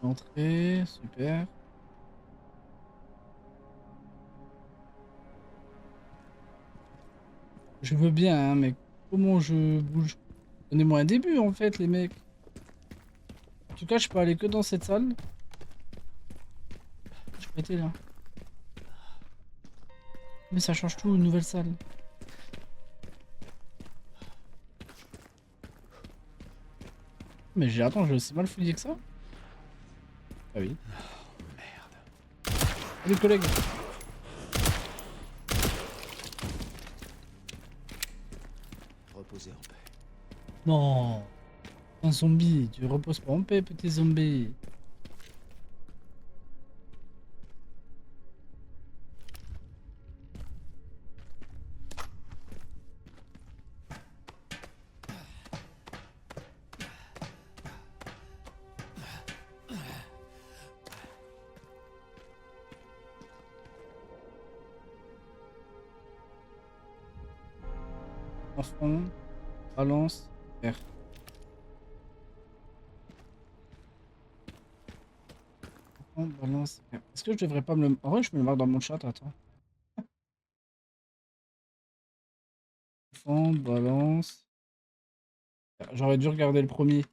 Entrée, super. Je veux bien, hein, mais comment je bouge? Donnez-moi un début, en fait, les mecs. En tout cas, je peux aller que dans cette salle. Je peux être là. Mais ça change tout, une nouvelle salle. Mais j'ai... Attends, j'ai aussi mal fouillé que ça? Ah oui. Merde. Salut collègues. Reposez en paix. Non. Un zombie, tu reposes pas en paix, petit zombie. Enfant, balance, R. Enfant, balance, R. Est-ce que je devrais pas me le... En vrai, je me le marque dans mon chat, attends. Enfant, balance. J'aurais dû regarder le premier.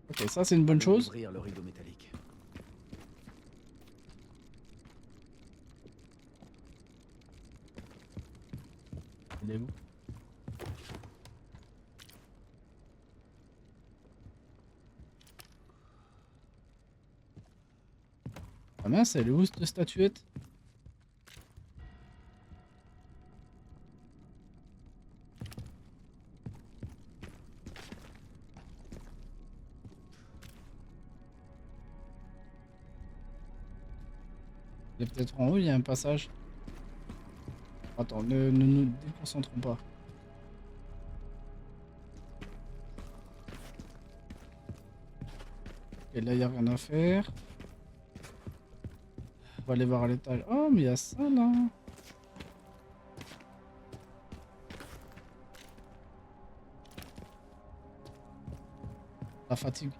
Ok, ça c'est une bonne Allons chose. ouvrir le rideau métallique. Il est où? Ah mince, elle est où cette statuette? Elle est peut-être en haut, il y a un passage. Attends, ne nous déconcentrons pas. Et là, il n'y a rien à faire. On va aller voir à l'étage. Oh, mais il y a ça là. La fatigue.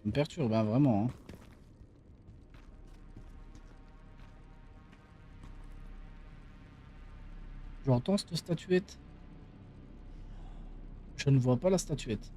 Ça me perturbe, hein, vraiment. Hein. J'entends cette statuette. Je ne vois pas la statuette.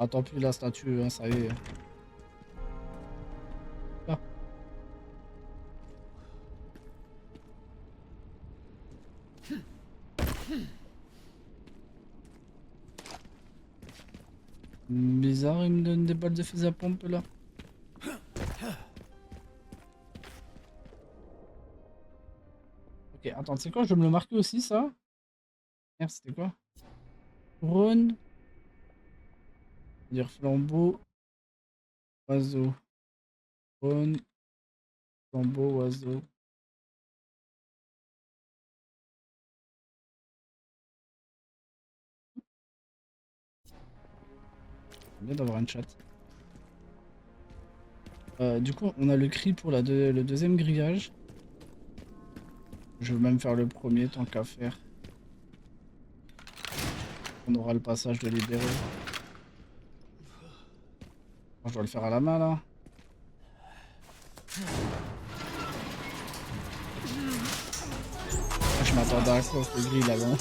Attends plus la statue, hein, ça y est. Ah. Bizarre, il me donne des balles de fusil à pompe là. Ok, attends, c'est quoi? Je vais me le marquer aussi ça. Merde, c'était quoi? Couronne. Dire flambeau. Oiseau. Couronne. Flambeau, oiseau. C'est bien d'avoir un chat. Du coup, on a le cri pour le deuxième grillage. Je veux même faire le premier tant qu'à faire. On aura le passage de libérer. Je dois le faire à la main là. Je m'attendais à quoi ce grill avant.